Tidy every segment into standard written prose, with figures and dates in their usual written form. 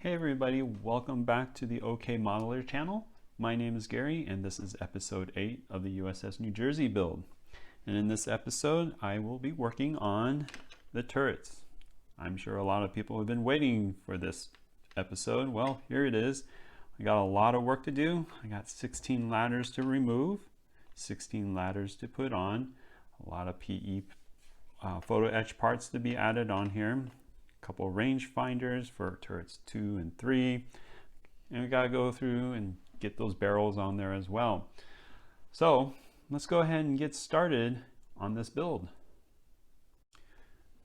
Hey everybody, welcome back to the OK Modeler channel. My name is Gary and this is episode 8 of the USS New Jersey build. And in this episode, I will be working on the turrets. I'm sure a lot of people have been waiting for this episode. Well, here it is. I got a lot of work to do. I got 16 ladders to remove, 16 ladders to put on, a lot of PE photo etch parts to be added on here. Couple range finders for turrets 2 and 3, and we got to go through and get those barrels on there as well. So let's go ahead and get started on this build.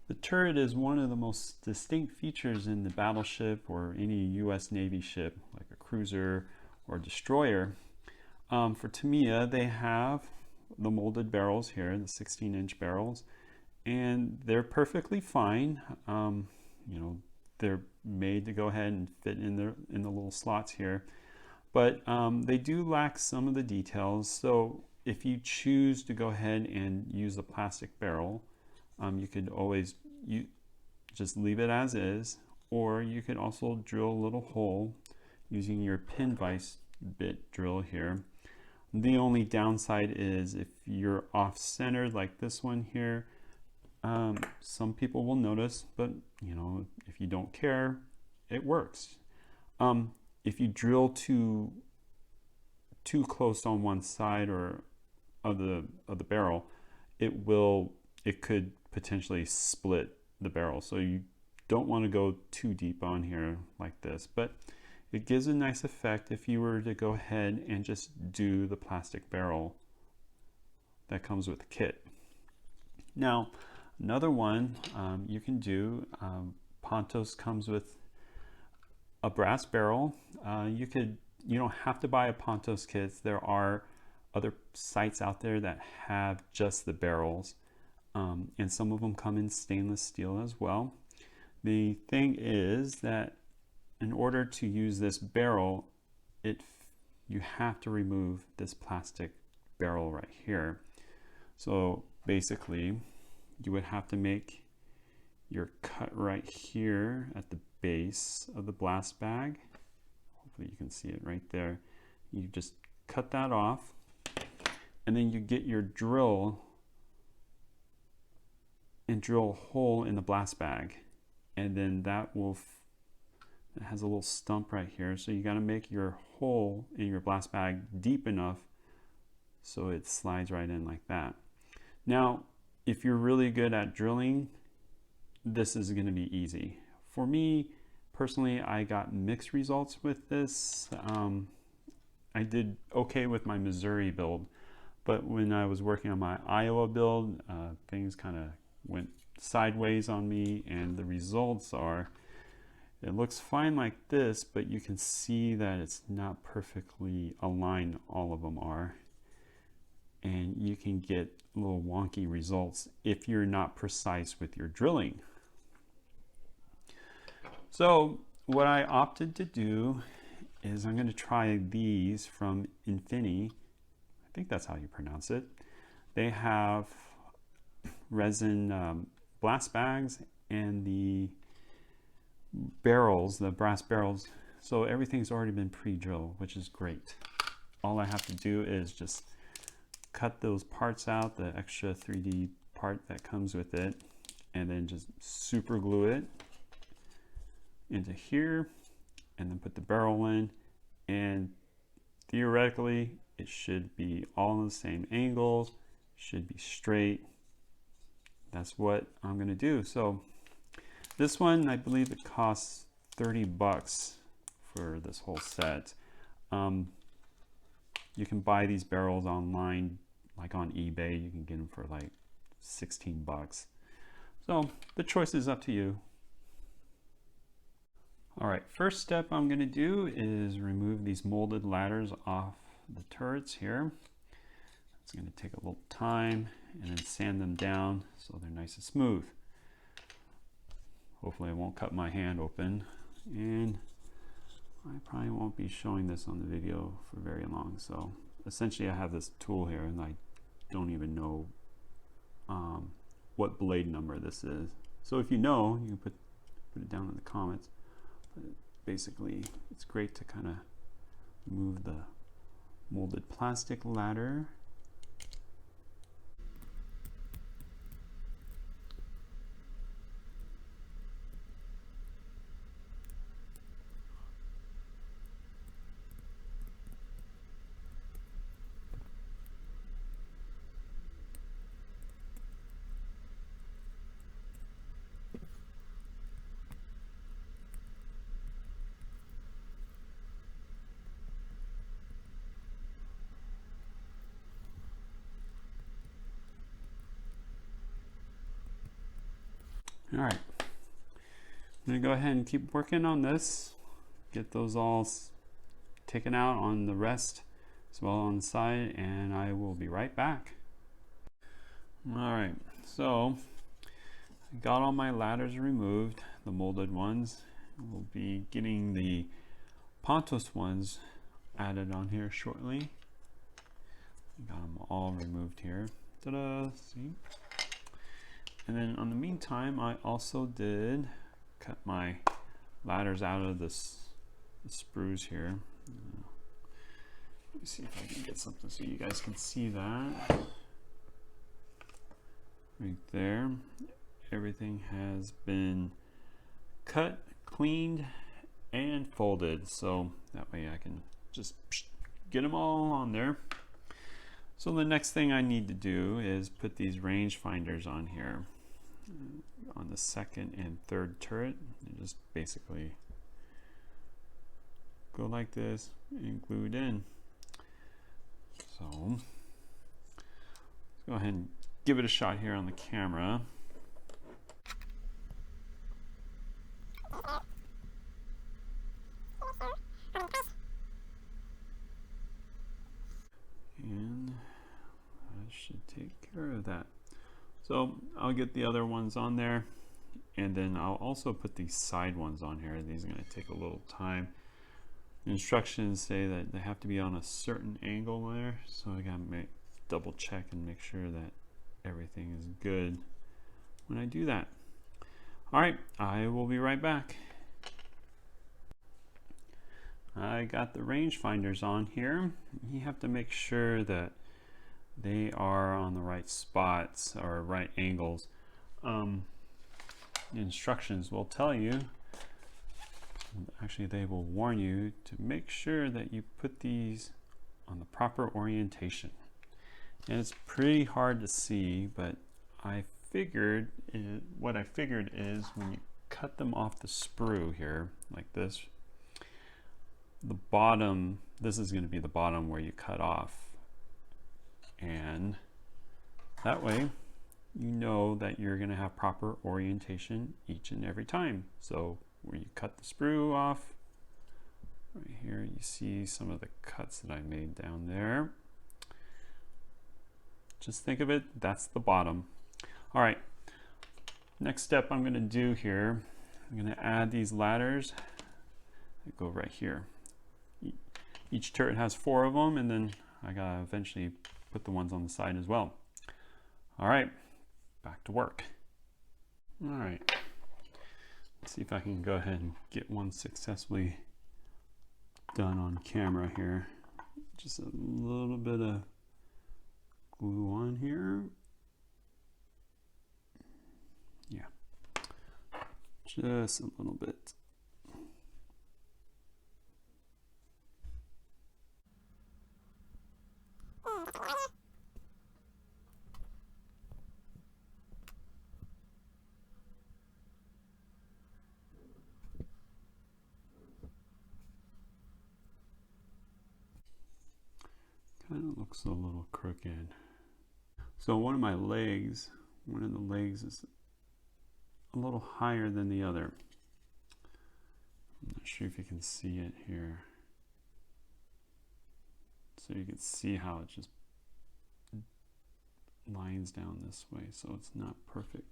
The turret is one of the most distinct features in the battleship or any US Navy ship like a cruiser or destroyer. For Tamiya, they have the molded barrels here, the 16-inch barrels, and they're perfectly fine. You know, they're made to go ahead and fit in the little slots here, but they do lack some of the details. So if you choose to go ahead and use a plastic barrel, you could always just leave it as is, or you could also drill a little hole using your pin vise bit drill here. The only downside is if you're off-centered like this one here, some people will notice, but you know, if you don't care, it works. If you drill too close on one side or of the barrel, it could potentially split the barrel. So you don't want to go too deep on here like this, but it gives a nice effect if you were to go ahead and just do the plastic barrel that comes with the kit. Now, another one you can do, Pontos comes with a brass barrel. You don't have to buy a Pontos kit. There are other sites out there that have just the barrels, and some of them come in stainless steel as well. The thing is that in order to use this barrel, you have to remove this plastic barrel right here. So basically, you would have to make your cut right here at the base of the blast bag. Hopefully you can see it right there. You just cut that off, and then you get your drill and drill a hole in the blast bag, and then it has a little stump right here, so you got to make your hole in your blast bag deep enough so it slides right in like that. Now, if you're really good at drilling, this is going to be easy. For me, personally, I got mixed results with this. I did okay with my Missouri build, but when I was working on my Iowa build, things kind of went sideways on me, and the results are, it looks fine like this, but you can see that it's not perfectly aligned, all of them are. And you can get a little wonky results if you're not precise with your drilling. So what I opted to do is I'm going to try these from Infini. I think that's how you pronounce it. They have resin blast bags and the barrels, the brass barrels. So everything's already been pre-drilled, which is great. All I have to do is just cut those parts out, the extra 3D part that comes with it, and then just super glue it into here, and then put the barrel in, and theoretically it should be all in the same angles, should be straight. That's what I'm going to do. So this one, I believe it costs 30 bucks for this whole set. You can buy these barrels online, like on eBay. You can get them for like 16 bucks. So the choice is up to you. All right, first step I'm going to do is remove these molded ladders off the turrets here. It's going to take a little time, and then sand them down so they're nice and smooth. Hopefully I won't cut my hand open, and I probably won't be showing this on the video for very long. So essentially I have this tool here, and I don't even know what blade number this is. So if you know, you can put it down in the comments. But basically it's great to kind of move the molded plastic ladder. All right, I'm gonna go ahead and keep working on this, get those all taken out on the rest as well on the side, and I will be right back. All right, so I got all my ladders removed, the molded ones. We'll be getting the Pontos ones added on here shortly. Got them all removed here. Ta-da! See? And then in the meantime, I also did cut my ladders out of the sprues here. Let me see if I can get something so you guys can see that. Right there. Everything has been cut, cleaned, and folded. So that way I can just get them all on there. So the next thing I need to do is put these range finders on here on the second and third turret, and just basically go like this and glue it in. So let's go ahead and give it a shot here on the camera. And that should take care of that. So I'll get the other ones on there, and then I'll also put these side ones on here. These are going to take a little time. The instructions say that they have to be on a certain angle there, so I got to double check and make sure that everything is good when I do that. All right, I will be right back. I got the range finders on here. You have to make sure that they are on the right spots or right angles. The instructions will tell you, actually they will warn you to make sure that you put these on the proper orientation. And it's pretty hard to see, but what I figured is when you cut them off the sprue here like this, the bottom, this is going to be the bottom where you cut off, and that way you know that you're going to have proper orientation each and every time. So when you cut the sprue off, right here you see some of the cuts that I made down there. Just think of it, that's the bottom. All right, next step I'm going to do here, I'm going to add these ladders that go right here. Each turret has 4 of them, and then I gotta eventually put the ones on the side as well. All right, back to work. All right, let's see if I can go ahead and get one successfully done on camera here. Just a little bit of glue on here. Yeah, just a little bit. Kind of looks a little crooked. So one of the legs is a little higher than the other. I'm not sure if you can see it here. So you can see how it just lines down this way, so it's not perfect.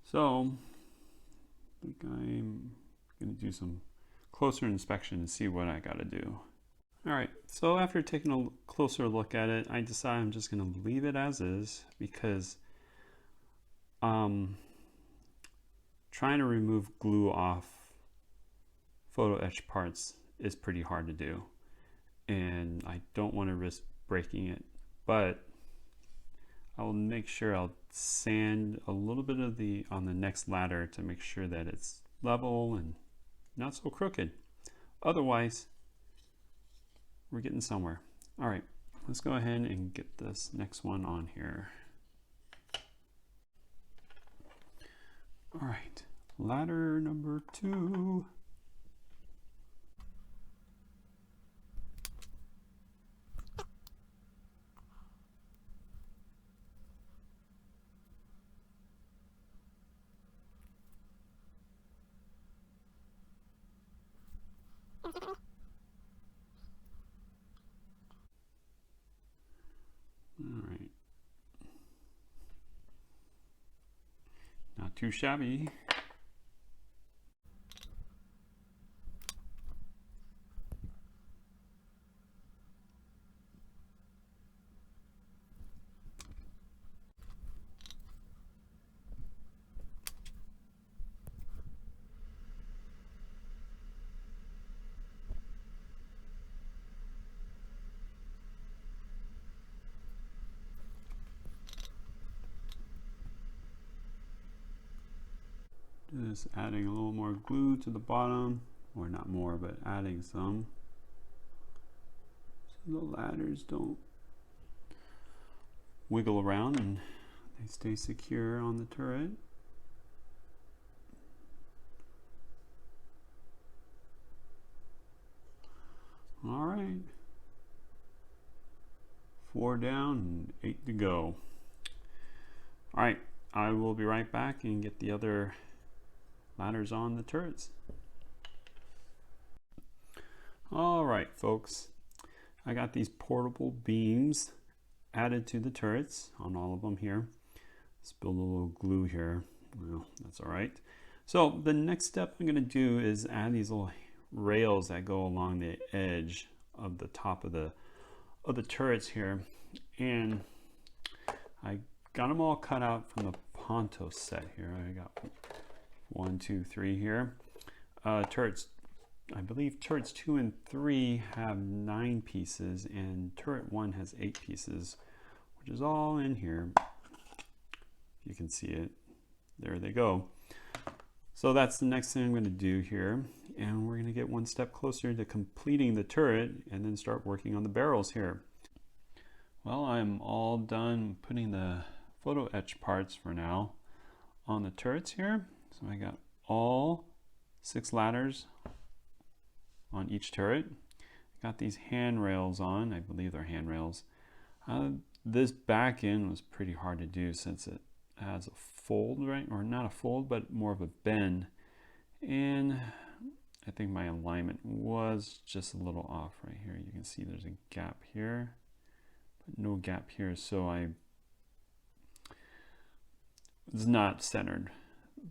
So I think I'm going to do some closer inspection and see what I got to do. All right, so after taking a closer look at it, I decide I'm just going to leave it as is, because trying to remove glue off photo etch parts is pretty hard to do, and I don't want to risk breaking it, but I will make sure I'll sand a little bit of on the next ladder to make sure that it's level and not so crooked. Otherwise, we're getting somewhere. All right, let's go ahead and get this next one on here. All right, ladder number 2. All right, not too shabby. Just adding a little more glue to the bottom, or not more, but adding some, so the ladders don't wiggle around and they stay secure on the turret. All right, 4 down and 8 to go. All right, I will be right back and get the other ladders on the turrets. All right, folks, I got these portable beams added to the turrets on all of them here. Spilled a little glue here. Well, that's all right. So the next step I'm going to do is add these little rails that go along the edge of the top of the turrets here, and I got them all cut out from the Ponto set here. I got 1, 2, 3 here. Turrets, I believe turrets 2 and 3 have 9 pieces, and turret 1 has 8 pieces, which is all in here. You can see it. There they go. So that's the next thing I'm going to do here, and we're going to get one step closer to completing the turret and then start working on the barrels here. Well, I'm all done putting the photo etch parts for now on the turrets here. So I got all 6 ladders on each turret. Got these handrails on. I believe they're handrails. This back end was pretty hard to do since it has a fold, right? Or not a fold, but more of a bend. And I think my alignment was just a little off right here. You can see there's a gap here, but no gap here. So it's not centered.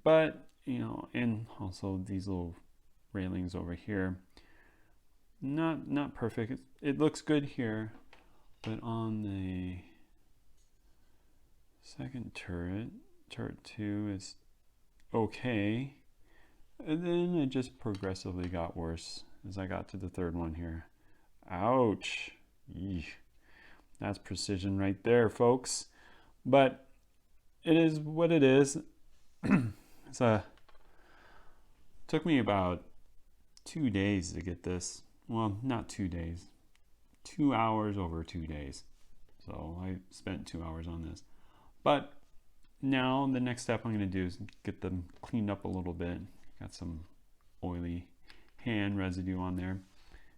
But, you know, and also these little railings over here, not perfect. It looks good here, but on the second turret 2 is okay, and then it just progressively got worse as I got to the third one here. Ouch. Eesh. That's precision right there, folks, but it is what it is. Took me about 2 days to get this. Well, not 2 days, 2 hours over 2 days. So I spent 2 hours on this. But now the next step I'm going to do is get them cleaned up a little bit. Got some oily hand residue on there.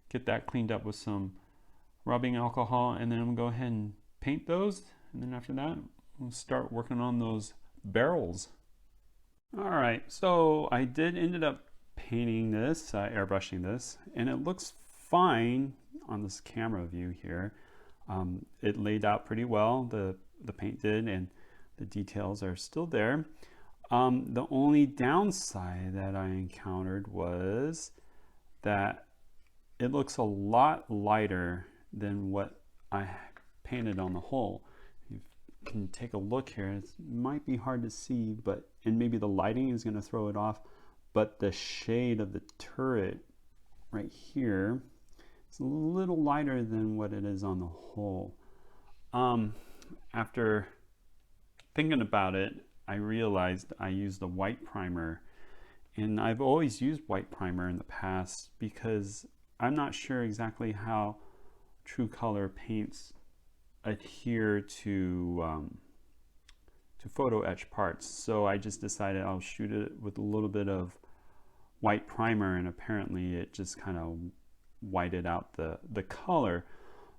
Get that cleaned up with some rubbing alcohol, and then I'm going to go ahead and paint those. And then after that, we'll start working on those barrels. All right, so I ended up painting this, airbrushing this, and it looks fine on this camera view here. It laid out pretty well, the paint did, and the details are still there. The only downside that I encountered was that it looks a lot lighter than what I painted on the hull. You can take a look here. It might be hard to see, and maybe the lighting is going to throw it off, but the shade of the turret right here, it's a little lighter than what it is on the whole. After thinking about it, I realized I used a white primer, and I've always used white primer in the past because I'm not sure exactly how true color paints adhere to photo etch parts. So I just decided I'll shoot it with a little bit of white primer, and apparently it just kind of whited out the color.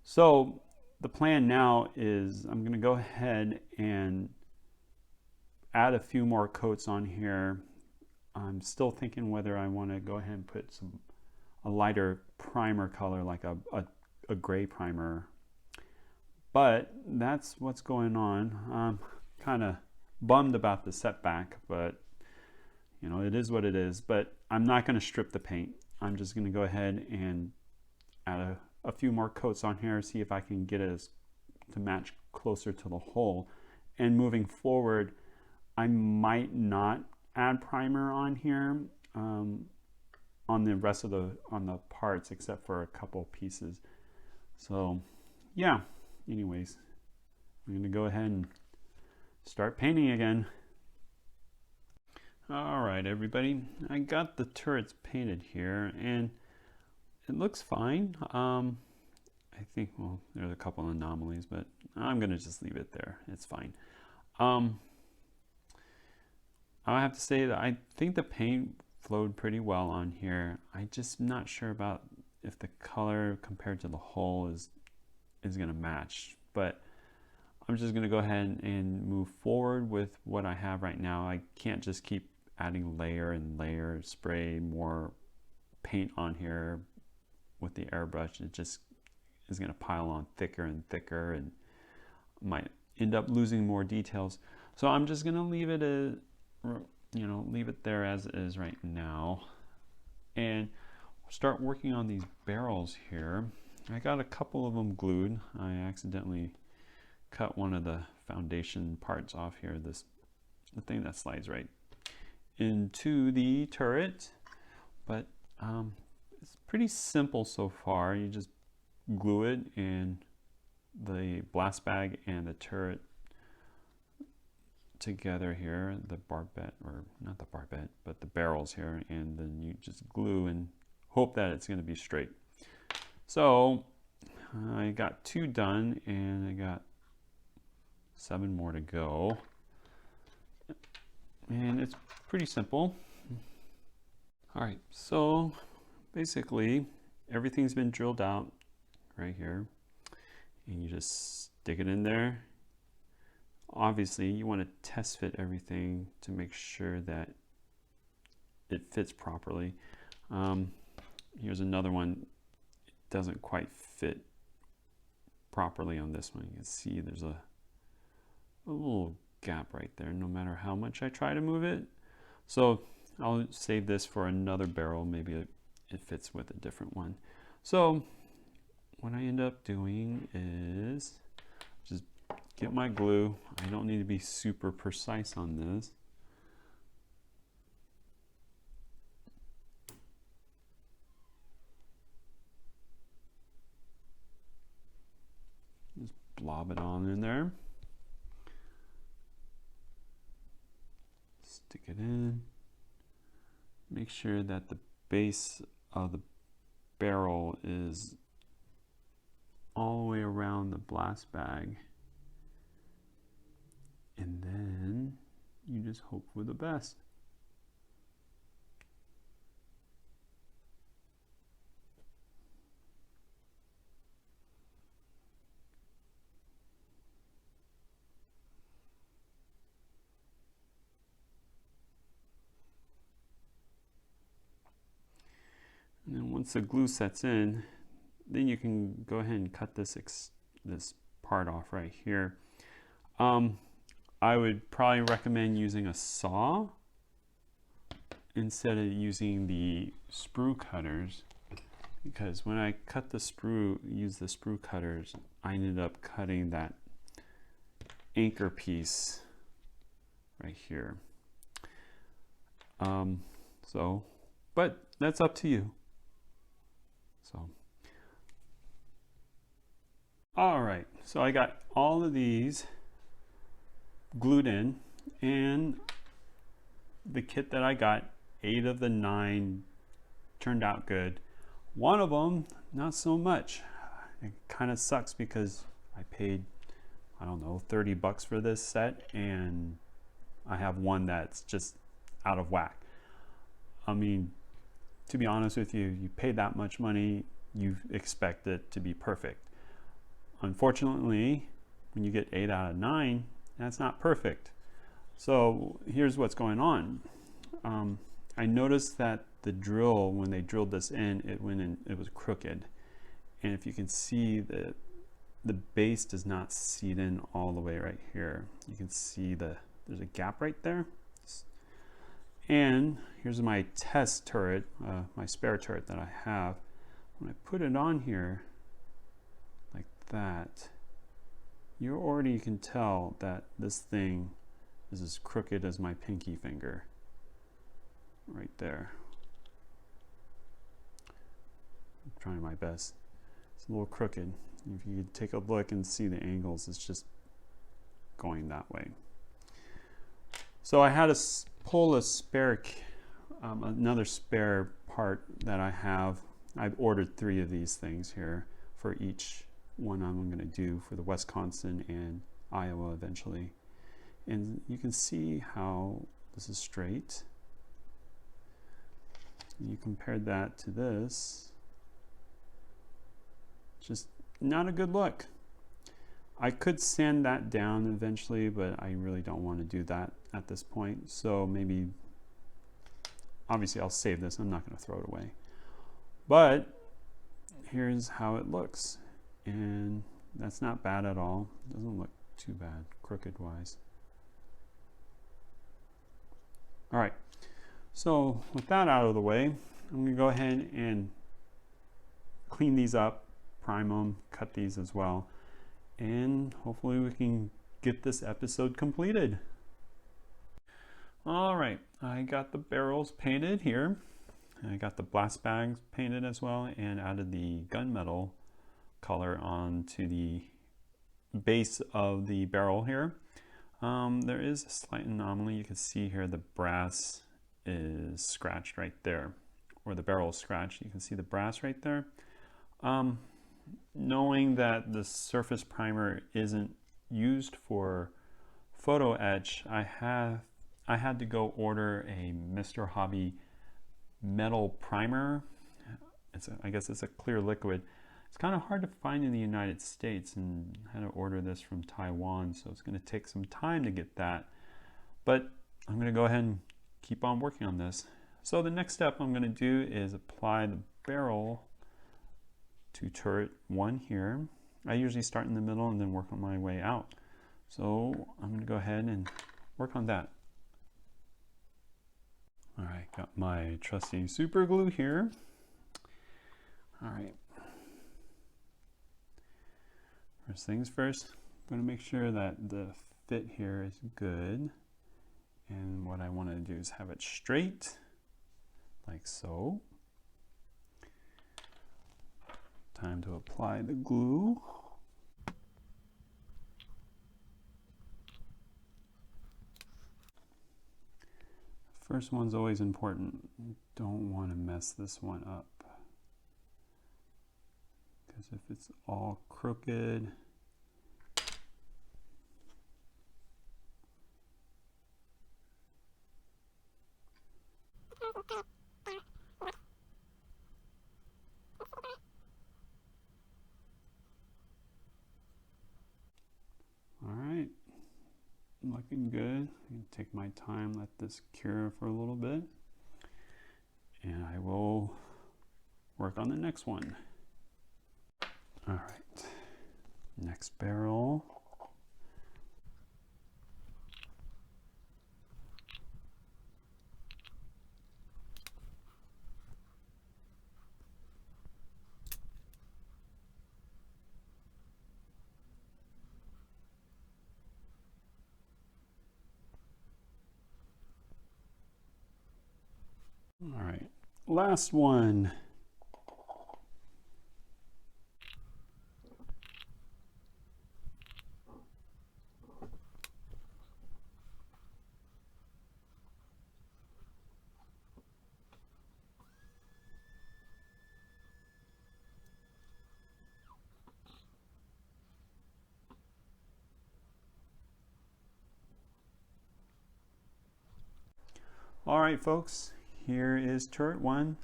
So the plan now is I'm going to go ahead and add a few more coats on here. I'm still thinking whether I want to go ahead and put a lighter primer color, like a gray primer. But that's what's going on. I'm kind of bummed about the setback, but you know, it is what it is. But I'm not going to strip the paint. I'm just going to go ahead and add a few more coats on here, see if I can get it to match closer to the hole. And moving forward, I might not add primer on here on the rest of the parts, except for a couple pieces. So yeah, anyways, I'm going to go ahead and start painting again. All right, everybody, I got the turrets painted here, and it looks fine. I think, well, there's a couple anomalies, but I'm gonna just leave it there. It's fine. I have to say that I think the paint flowed pretty well on here. I just not sure about if the color compared to the hull is gonna match, but I'm just gonna go ahead and move forward with what I have right now. I can't just keep adding layer and layer, spray more paint on here with the airbrush. It just is going to pile on thicker and thicker, and might end up losing more details. So I'm just going to leave it leave it there as it is right now, and start working on these barrels here. I got a couple of them glued. I accidentally cut one of the foundation parts off here, the thing that slides right into the turret, but it's pretty simple so far. You just glue it, and the blast bag and the turret together here, the barbette, or not the barbette, but the barrels here, and then you just glue and hope that it's going to be straight. So I got 2 done, and I got 7 more to go, and it's pretty simple. All right, so basically everything's been drilled out right here, and you just stick it in there. Obviously you want to test fit everything to make sure that it fits properly. Here's another one. It doesn't quite fit properly on this one. You can see there's a little gap right there, no matter how much I try to move it. So I'll save this for another barrel. Maybe it fits with a different one. So what I end up doing is just get my glue. I don't need to be super precise on this. Just blob it on in there. Stick it in. Make sure that the base of the barrel is all the way around the blast bag, and then you just hope for the best. And then once the glue sets in, then you can go ahead and cut this part off right here. I would probably recommend using a saw instead of using the sprue cutters, because when I cut the sprue, use the sprue cutters, I ended up cutting that anchor piece right here. But that's up to you. So, all right, so I got all of these glued in, and the kit that I got, 8 of the 9 turned out good. One of them, not so much. It kind of sucks because I paid, I don't know, 30 bucks for this set, and I have one that's just out of whack. I mean, to be honest with you, you pay that much money, you expect it to be perfect. Unfortunately, when you get 8 out of 9, that's not perfect. So here's what's going on. I noticed that the drill, when they drilled this in, it went in, it was crooked. And if you can see that the base does not seat in all the way right here. You can see there's a gap right there. And here's my test turret, my spare turret that I have. When I put it on here like that, you already can tell that this thing is as crooked as my pinky finger right there. I'm trying my best. It's a little crooked. If you could take a look and see the angles, it's just going that way. So I had to pull a spare, another spare part that I have. I've ordered 3 of these things here for each one I'm going to do for the Wisconsin and Iowa eventually. And you can see how this is straight. And you compared that to this. Just not a good look. I could sand that down eventually, but I really don't want to do that at this point. So maybe, obviously I'll save this. I'm not going to throw it away. But here's how it looks. And that's not bad at all. Doesn't look too bad, crooked wise. All right. So with that out of the way, I'm going to go ahead and clean these up, prime them, cut these as well. And hopefully we can get this episode completed. All right, I got the barrels painted here. I got the blast bags painted as well, and added the gunmetal color onto the base of the barrel here. There is a slight anomaly. You can see here the brass is scratched right there, or the barrel is scratched. You can see the brass right there. Knowing that the surface primer isn't used for photo etch, I had to go order a Mr. Hobby metal primer. I guess it's a clear liquid. It's kind of hard to find in the United States, and I had to order this from Taiwan, so it's going to take some time to get that. But I'm going to go ahead and keep on working on this. So the next step I'm going to do is apply the barrel to turret 1 here. I usually start in the middle and then work on my way out. So I'm going to go ahead and work on that. All right, got my trusty super glue here. All right. First things first, I'm going to make sure that the fit here is good. And what I want to do is have it straight, like so. Time to apply the glue. First one's always important. Don't want to mess this one up, because if it's all crooked, all right, looking good. Take my time, let this cure for a little bit, and I will work on the next one. All right, next barrel. All right, last one. All right, folks, here is turret 1.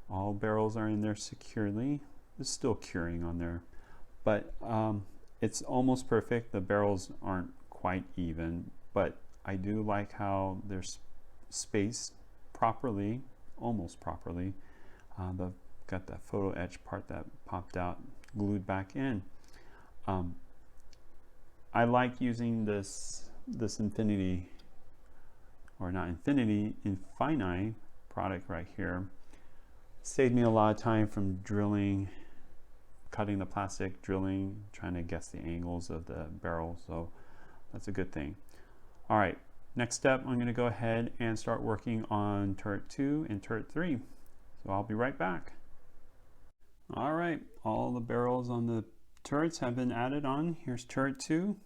All barrels are in there securely. It's still curing on there, but it's almost perfect. The barrels aren't quite even, but I do like how they're spaced properly, almost properly. Got that photo etch part that popped out, glued back in. I like using this Infinity, or not Infinity, Infini product right here. Saved me a lot of time from drilling, cutting the plastic, drilling, trying to guess the angles of the barrel, so that's a good thing. All right, next step, I'm going to go ahead and start working on turret 2 and turret 3. So I'll be right back. All right, all the barrels on the turrets have been added on. Here's turret 2,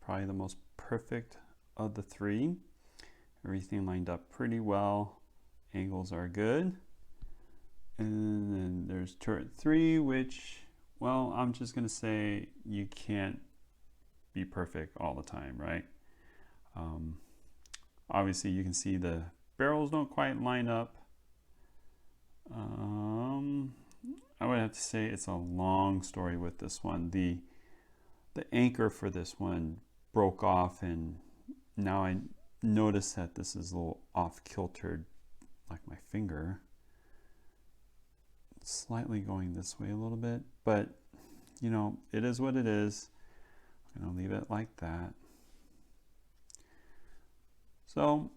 probably the most perfect of the 3. Everything lined up pretty well. Angles are good. And then there's turret 3, which, well, I'm just going to say you can't be perfect all the time, right? Obviously, you can see the barrels don't quite line up. I would have to say it's a long story with this one. The anchor for this one broke off, and now I notice that this is a little off kiltered, like my finger. It's slightly going this way a little bit, but you know, it is what it is. I'm gonna leave it like that. So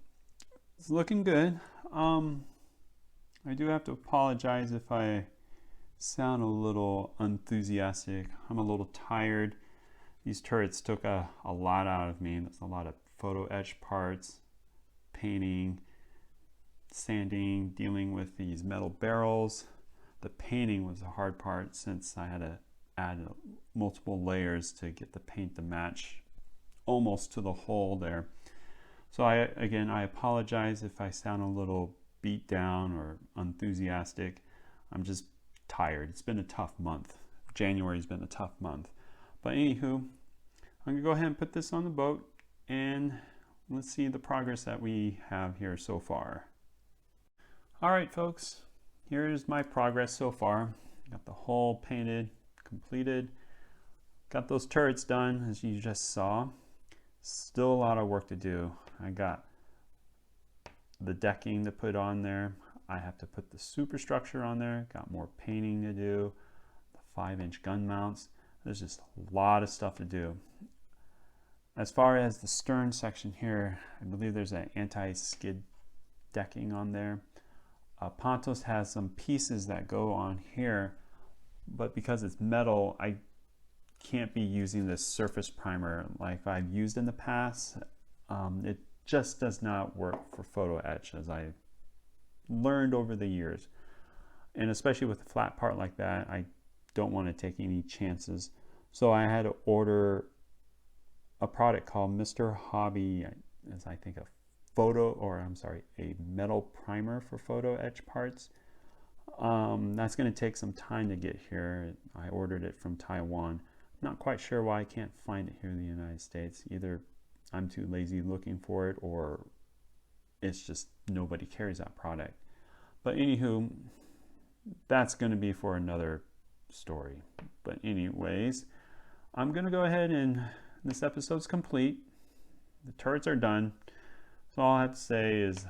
it's looking good. I do have to apologize if I sound a little enthusiastic. I'm a little tired. These turrets took a lot out of me. That's a lot of photo etch parts, painting, sanding, dealing with these metal barrels. The painting was the hard part, since I had to add multiple layers to get the paint to match almost to the hole there. So I apologize if I sound a little beat down or enthusiastic. I'm just tired. It's been a tough month. January's been a tough month. But anywho, I'm gonna go ahead and put this on the boat, and let's see the progress that we have here so far. All right, folks, here is my progress so far. Got the hull painted, completed. Got those turrets done, as you just saw. Still a lot of work to do. I got the decking to put on there. I have to put the superstructure on there. Got more painting to do. The 5-inch gun mounts. There's just a lot of stuff to do. As far as the stern section here, I believe there's an anti-skid decking on there. Pontos has some pieces that go on here, but because it's metal, I can't be using this surface primer like I've used in the past. It just does not work for photo etch, as I learned over the years. And especially with a flat part like that, I don't want to take any chances. So I had to order a product called Mr. Hobby, as I think a metal primer for photo etch parts. That's going to take some time to get here. I ordered it from Taiwan. Not quite sure why I can't find it here in the United States. Either I'm too lazy looking for it, or it's just nobody carries that product. But anywho, that's going to be for another story. But anyways, I'm going to go ahead, and this episode's complete. The turrets are done. So all I have to say is,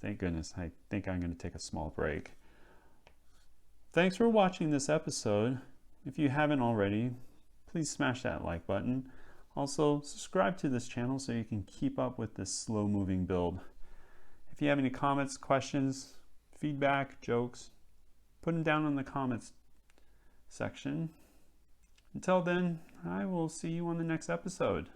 thank goodness, I think I'm going to take a small break. Thanks for watching this episode. If you haven't already, please smash that like button. Also, subscribe to this channel so you can keep up with this slow-moving build. If you have any comments, questions, feedback, jokes, put them down in the comments section. Until then, I will see you on the next episode.